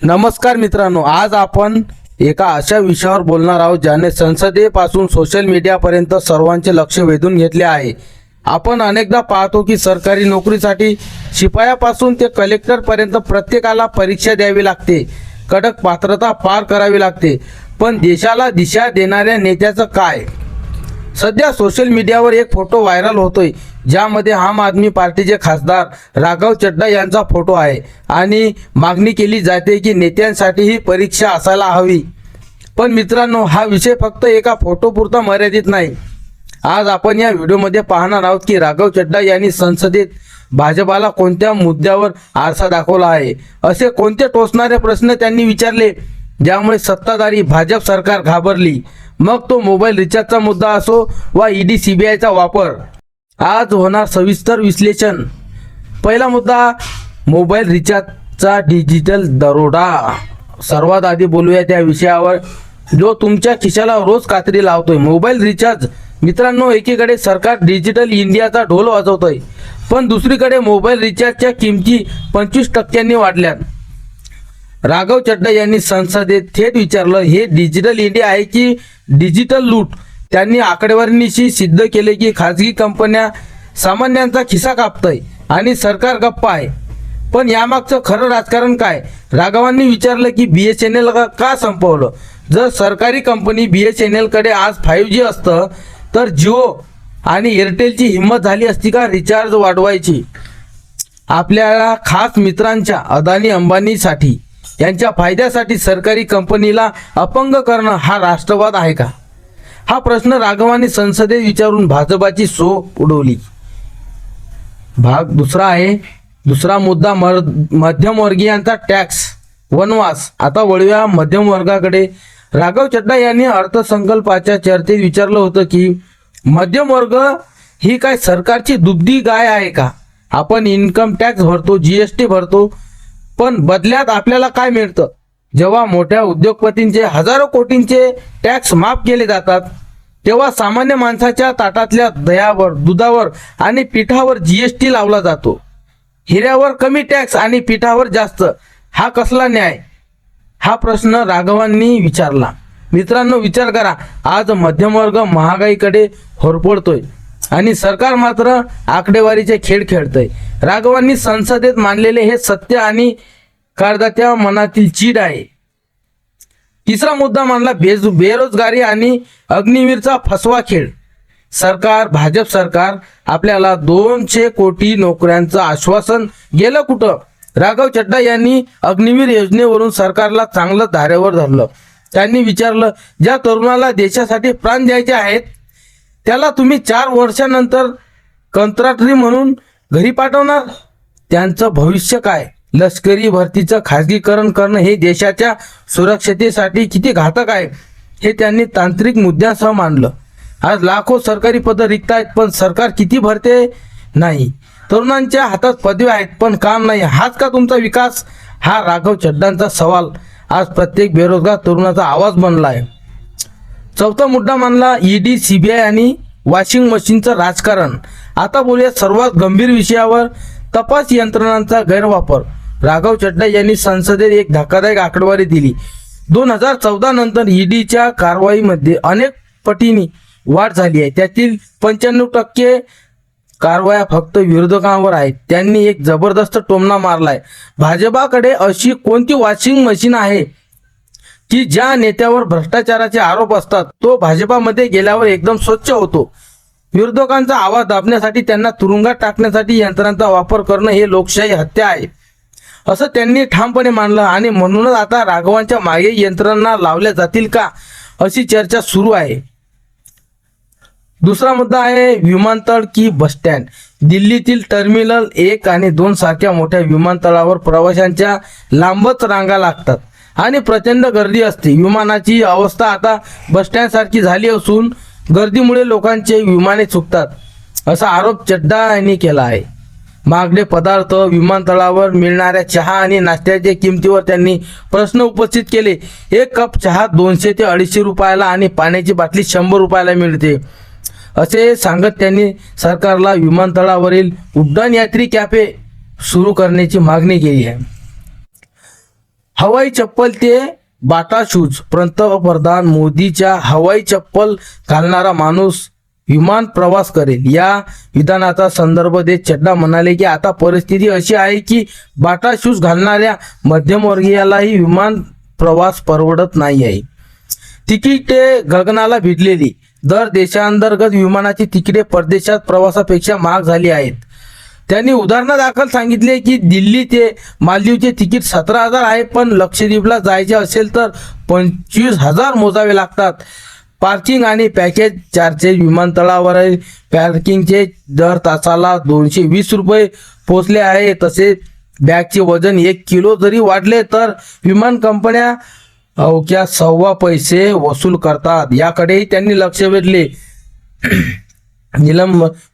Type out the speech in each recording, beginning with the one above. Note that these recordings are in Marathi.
नमस्कार मित्रांनो, आज आपण एका अशा विषयावर बोलणार आहोत ज्याने संसदेपासून सोशल मीडियापर्यंत सर्वांचे लक्ष वेधून घेतले आहे. आपण अनेकदा पाहतो की सरकारी नोकरीसाठी शिपायापासून ते कलेक्टरपर्यंत प्रत्येकाला परीक्षा द्यावी लागते, कडक पात्रता पार करावी लागते. पण देशाला दिशा देणाऱ्या नेत्याचं काय? सध्या सोशल मीडियावर एक फोटो व्हायरल होतोय ज्यामध्ये आम आदमी पार्टीचे खासदार राघव चड्ढा यांचा फोटो आहे आणि मागणी केली जाते की नेत्यांसाठी ही परीक्षा असायला हवी. पण मित्रांनो, हा विषय फक्त एका फोटोपुरता मर्यादित नाही. आज आपण या व्हिडिओमध्ये पाहणार आहोत की राघव चड्ढा यांनी संसदेत भाजपाला कोणत्या मुद्द्यावर आरसा दाखवला आहे. असे कोणते टोचणारे प्रश्न त्यांनी विचारले ज्यामुळे सत्ताधारी भाजप सरकार घाबरली. मग तो मोबाईल रिचार्जचा मुद्दा असो वा ईडी सीबीआयचा वापर. आज होणार सविस्तर विश्लेषण. पहिला मुद्दा, मोबाईल रिचार्जचा डिजिटल दरोडा. सर्वात आधी बोलूया त्या विषयावर जो तुमच्या खिशाला रोज कात्री लावतोय, मोबाईल रिचार्ज. मित्रांनो, एकीकडे सरकार डिजिटल इंडियाचा ढोल वाजवतोय, पण दुसरीकडे मोबाईल रिचार्जच्या किमती 25% वाढल्यात. राघव चड्ढा यांनी संसदेत थेट विचारलं, हे डिजिटल इंडिया आहे की डिजिटल लूट? त्यांनी आकडेवारीनिशी सिद्ध केले की खाजगी कंपन्या सामान्यांचा खिसा कापतय आणि सरकार गप्प आहे. पण यामागचं खरं राजकारण काय? राघवांनी विचारलं की BSNL का संपवलं? जर सरकारी कंपनी BSNL कडे आज 5G असतं तर जिओ आणि एअरटेलची हिंमत झाली असती का रिचार्ज वाढवायची? आपल्याला खास मित्रांच्या अदानी अंबानीसाठी यांच्या फायद्यासाठी सरकारी कंपनीला अपंग करणं हा राष्ट्रवाद आहे का? हा प्रश्न राघवांनी संसदेत विचारून भाजपाची सो उडवली. भाग दुसरा आहे. दुसरा मुद्दा, मध्यमवर्गीयांचा टॅक्स वनवास. आता वळूया मध्यम वर्गाकडे. राघव चड्ढा यांनी अर्थसंकल्पाच्या चर्चेत विचारलं होतं की मध्यम वर्ग ही काय सरकारची दुभती गाय आहे का? आपण इन्कम टॅक्स भरतो, GST भरतो, पण बदल्यात आपल्याला काय मिळतं? जेव्हा मोठ्या उद्योगपतींचे हजारो कोटींचे टॅक्स माफ केले जातात तेव्हा सामान्य माणसाच्या ताटातल्या दह्यावर, दुधावर आणि पिठावर GST लावला जातो. हिऱ्यावर कमी टॅक्स आणि पिठावर जास्त. हा कसला न्याय? हा प्रश्न राघवांनी विचारला. मित्रांनो, विचार करा, आज मध्यमवर्ग महागाईकडे होरपळतोय आणि सरकार मात्र आकडेवारीचे खेळ खेळतंय. राघवांनी संसदेत मांडलेले हे सत्य आणि करदात्या मनातील चीड आहे. तिसरा मुद्दा मांडला, बेरोजगारी आणि अग्निवीरचा फसवा खेळ. भाजप सरकार आपल्याला 200 कोटी नोकऱ्यांचं आश्वासन गेलं कुठं? राघव चड्ढा यांनी अग्निवीर योजनेवरून सरकारला चांगलं धारेवर धरलं. त्यांनी विचारलं, ज्या तरुणाला देशासाठी प्राण द्यायचे आहेत त्याला तुम्ही 4 वर्षानंतर कंत्राटरी म्हणून घरी पाठवणार? त्यांचं भविष्य काय? लष्करी भरतीचं खाजगीकरण करणं हे देशाच्या सुरक्षतेसाठी किती घातक आहे हे त्यांनी तांत्रिक मुद्द्यासह मांडलं. आज लाखो सरकारी पदं रिक्त आहेत पण सरकार किती भरते नाही. तरुणांच्या हातात पदवी आहेत पण काम नाही. हाच का तुमचा विकास? हा राघव चड्ढांचा सवाल आज प्रत्येक बेरोजगार तरुणाचा आवाज बनला आहे. चौथा मुद्दा मानला, ईडी, सीबीआय आणि वॉशिंग मशीनचं राजकारण. आता बोलूया सर्वात गंभीर विषयावर, तपास यंत्रणांचा गैरवापर. राघव चड्ढा यांनी संसदेत एक धक्कादायक आकडेवारी दिली. 2014 नंतर ईडीच्या कारवाईमध्ये अनेक पटींनी वाढ झाली आहे. त्यातील 95% कारवाया फक्त विरोधकांवर आहेत. त्यांनी एक जबरदस्त टोमणा मारलाय. भाजपाकडे अशी कोणती वॉशिंग मशीन आहे की ज्या नेत्यावर भ्रष्टाचाराचे आरोप असतात तो भाजपामध्ये गेल्यावर एकदम स्वच्छ होतो? विरोधकांचा आवाज दाबण्यासाठी, त्यांना तुरुंगात टाकण्यासाठी यंत्रांचा वापर करणं हे लोकशाही हत्या आहे असं त्यांनी ठामपणे मानलं. आणि म्हणूनच आता राघवांच्या मागे यंत्रणा लावल्या जातील का अशी चर्चा सुरू आहे. दुसरा मुद्दा आहे, विमानतळ की बस स्टँड. दिल्लीतील टर्मिनल 1 आणि 2 सारख्या मोठ्या विमानतळावर प्रवाशांच्या लांबच रांगा लागतात आणि प्रचंड गर्दी असते. विमानाची अवस्था आता बस स्टँड सारखी झाली असून गर्दीमुळे लोकांचे विमाने चुकतात असा आरोप चड्ढा यांनी केला आहे. महागडे पदार्थ, विमानतळावर मिळणाऱ्या चहा आणि नाश्त्याच्या किमतीवर त्यांनी प्रश्न उपस्थित केले. एक कप चहा 200 ते 250 रुपयाला आणि पाण्याची बाटली 100 रुपयाला मिळते असे सांगत त्यांनी सरकारला विमानतळावरील उड्डाण यात्री कॅफे सुरू करण्याची मागणी केली आहे. हवाई चप्पल ते बाटा शूज, पंतप्रधान मोदीच्या हवाई चप्पल घालणारा माणूस विमान प्रवास करेल या विधानाचा संदर्भ देत चड्डा म्हणाले की आता परिस्थिती अशी आहे की बाटा शूज घालणाऱ्या मध्यमवर्गीयालाही विमान प्रवास परवडत नाही आहे. तिकिटे गगनाला भिडलेली, दर देशांतर्गत विमानाची तिकिटे परदेशात प्रवासापेक्षा महाग झाली आहेत. त्यांनी उदाहरणादाखल सांगितले की दिल्ली ते मालदीवचे तिकीट 17,000 आहे, पण लक्षद्वीपला जायचे असेल तर 25,000 मोजावे लागतात. पार्किंग आणि पॅकेज चार्जेस, विमानतळावरील पार्किंगचे दर तासाला 220 रुपये पोचले आहे. तसेच बॅगचे वजन 1 किलो जरी वाढले तर विमान कंपन्या अवघ्या 1.25 पैसे वसूल करतात. याकडेही त्यांनी लक्ष वेधले.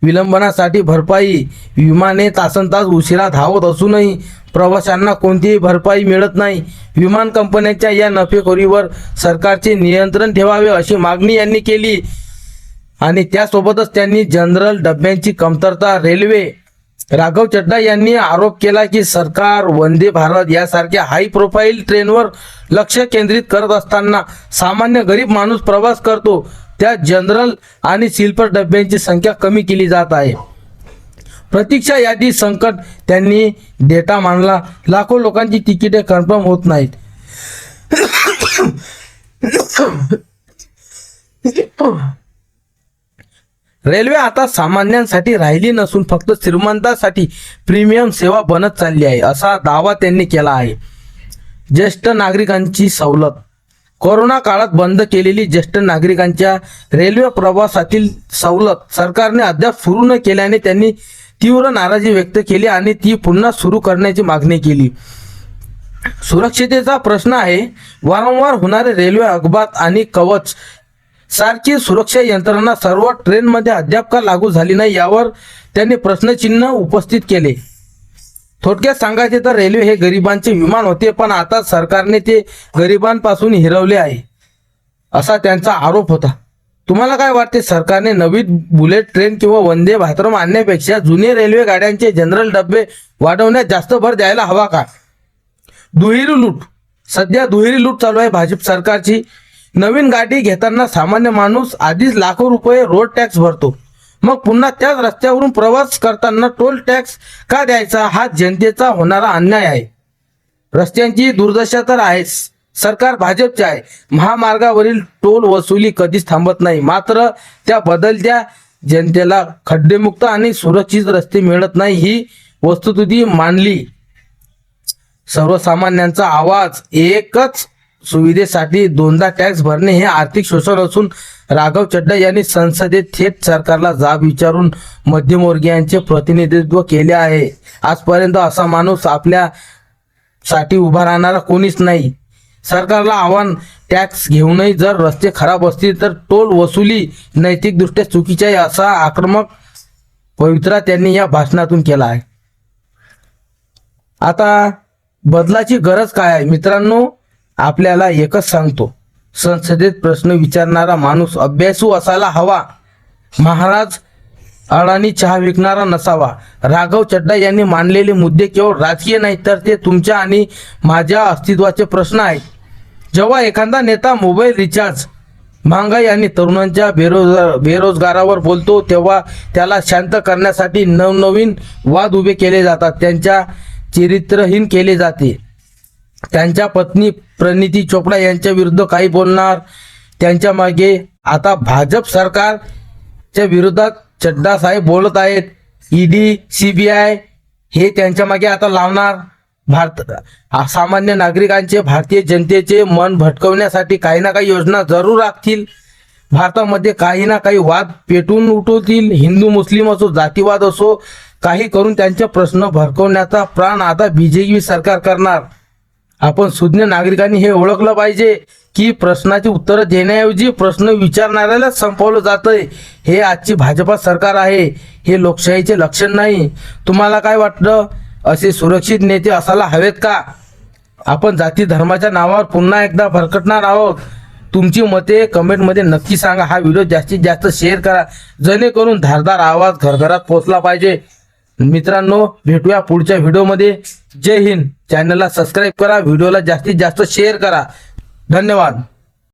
विलंबनासाठी भरपाई, विमाने तासनतास उशिरा धावत असूनही प्रवाशांना कोणतीही भरपाई मिळत नाही. विमान कंपन्यांच्या या नफेखोरीवर सरकारचे नियंत्रण ठेवावे अशी मागणी यांनी केली. आणि त्यासोबतच त्यांनी जनरल डब्यांची कमतरता, रेल्वे राघव चड्डा यांनी आरोप केला की सरकार वंदे भारत यासारख्या हाय प्रोफाईल ट्रेनवर लक्ष केंद्रित करत असताना सामान्य गरीब माणूस प्रवास करतो त्या जनरल आणि स्लीपर डब्यांची संख्या कमी केली जात आहे. प्रतीक्षा यादी संकट त्यांनी डेटा मांडला. लाखो लोकांची तिकिटे कन्फर्म होत नाहीत. रेल्वे आता सामान्यांसाठी राहिली नसून फक्त श्रीमंतांसाठी प्रीमियम सेवा बनत चालली आहे असा दावा त्यांनी केला आहे. ज्येष्ठ नागरिकांची सवलत, कोरोना काळात बंद केलेली ज्येष्ठ नागरिकांच्या रेल्वे प्रवासातील सवलत सरकारने अद्याप सुरू न केल्याने त्यांनी तीव्र नाराजी व्यक्त केली आणि ती पुन्हा सुरू करण्याची मागणी केली. सुरक्षिततेचा प्रश्न आहे. वारंवार होणारे रेल्वे अपघात आणि कवच सारखी सुरक्षा यंत्रणा सर्व ट्रेनमध्ये अद्याप का लागू झाली नाही यावर त्यांनी प्रश्नचिन्ह उपस्थित केले. थोडक्यात सांगायचे तर रेल्वे हे गरिबांचे विमान होते, पण आता सरकारने ते गरिबांपासून हिरवले आहे असा त्यांचा आरोप होता. तुम्हाला काय वाटते? सरकारने नवीन बुलेट ट्रेन किंवा वंदे भारत आणण्यापेक्षा जुने रेल्वे गाड्यांचे जनरल डबे वाढवण्यात जास्त भर द्यायला हवा का? दुहेरी लूट, सध्या दुहेरी लूट चालू आहे भाजप सरकारची. नवीन गाडी घेताना सामान्य माणूस आधीच लाखो रुपये रोड टॅक्स भरतो, मग पुन्हा त्याच रस्त्यावरून प्रवास करताना टोल टॅक्स का द्यायचा? हा जनतेचा होणारा अन्याय आहे. रस्त्यांची दुर्दशा तर आहेच. सरकार भाजपचे आहे. महामार्गावरील टोल वसुली कधीच थांबत नाही, मात्र त्या बदलत्या जनतेला खड्डेमुक्त आणि सुरक्षित रस्ते मिळत नाही ही वस्तुस्थिती मांडली. सर्वसामान्यांचा आवाज, एकच सुविधेसाठी दोनदा टॅक्स भरणे हे आर्थिक शोषण असून राघव चड्डा यांनी संसदेत थेट सरकारला जाब विचारून मध्यमवर्गीयांचे प्रतिनिधित्व केले आहे. आजपर्यंत असा माणूस आपल्यासाठी उभा राहणारा कोणीच नाही. सरकारला आव्हान, टॅक्स घेऊनही जर रस्ते खराब असतील तर टोल वसुली नैतिकदृष्ट्या चुकीची आहे असा आक्रमक पवित्रा त्यांनी या भाषणातून केला आहे. आता बदलाची गरज काय आहे? मित्रांनो, आपल्याला एकच सांगतो, संसदेत प्रश्न विचारणारा माणूस अभ्यासू असायला हवा. महाराज अडाणी चहा विकणारा नसावा. राघव चड्डा यांनी मांडलेले मुद्दे केवळ राजकीय नाही तर ते तुमच्या आणि माझ्या अस्तित्वाचे प्रश्न आहेत. जेव्हा एखादा नेता मोबाईल रिचार्ज, महागाई आणि तरुणांच्या बेरोजगारावर बोलतो तेव्हा त्याला शांत करण्यासाठी नवनवीन वाद उभे केले जातात, त्यांच्या चरित्रहीन केले जाते. त्यांच्या पत्नी प्रणिती चोपडा यांच्या विरुद्ध काही बोलणार, त्यांच्या मागे आता भाजप सरकारच्या विरोधात चड्डा साहेब बोलत आहेत. ईडी, सीबीआय हे त्यांच्या मागे आता लावणार. सामान्य नागरिकांचे, भारतीय जनतेचे मन भटकवण्यासाठी काही ना काही योजना जरूर आखतील. भारतामध्ये काही ना काही वाद पेटून उठवतील. हिंदू मुस्लिम असो, जातीवाद असो, काही करून त्यांचे प्रश्न भडकवण्याचा प्राण आता बीजेपी सरकार करणार. आपण सुज्ञ नागरिकांनी हे ओळखलं पाहिजे की प्रश्नाची उत्तरं देण्याऐवजी प्रश्न विचारणाऱ्याला संपवलं जातंय. हे आजची भाजपा सरकार आहे. हे लोकशाहीचे लक्षण नाही. तुम्हाला काय वाटतं? असे सुरक्षित नेते असायला हवेत का? आपण जाती धर्माच्या नावावर पुन्हा एकदा भरकटणार आहोत. तुमची मते कमेंटमध्ये नक्की सांगा. हा व्हिडिओ जास्तीत जास्त शेअर करा जेणेकरून धारदार आवाज घरघरात पोहोचला पाहिजे. मित्रांनो, भेटूया पुढच्या व्हिडिओमध्ये. जय हिंद. चॅनलला सबस्क्राईब करा, व्हिडिओला जास्तीत जास्त शेअर करा. धन्यवाद.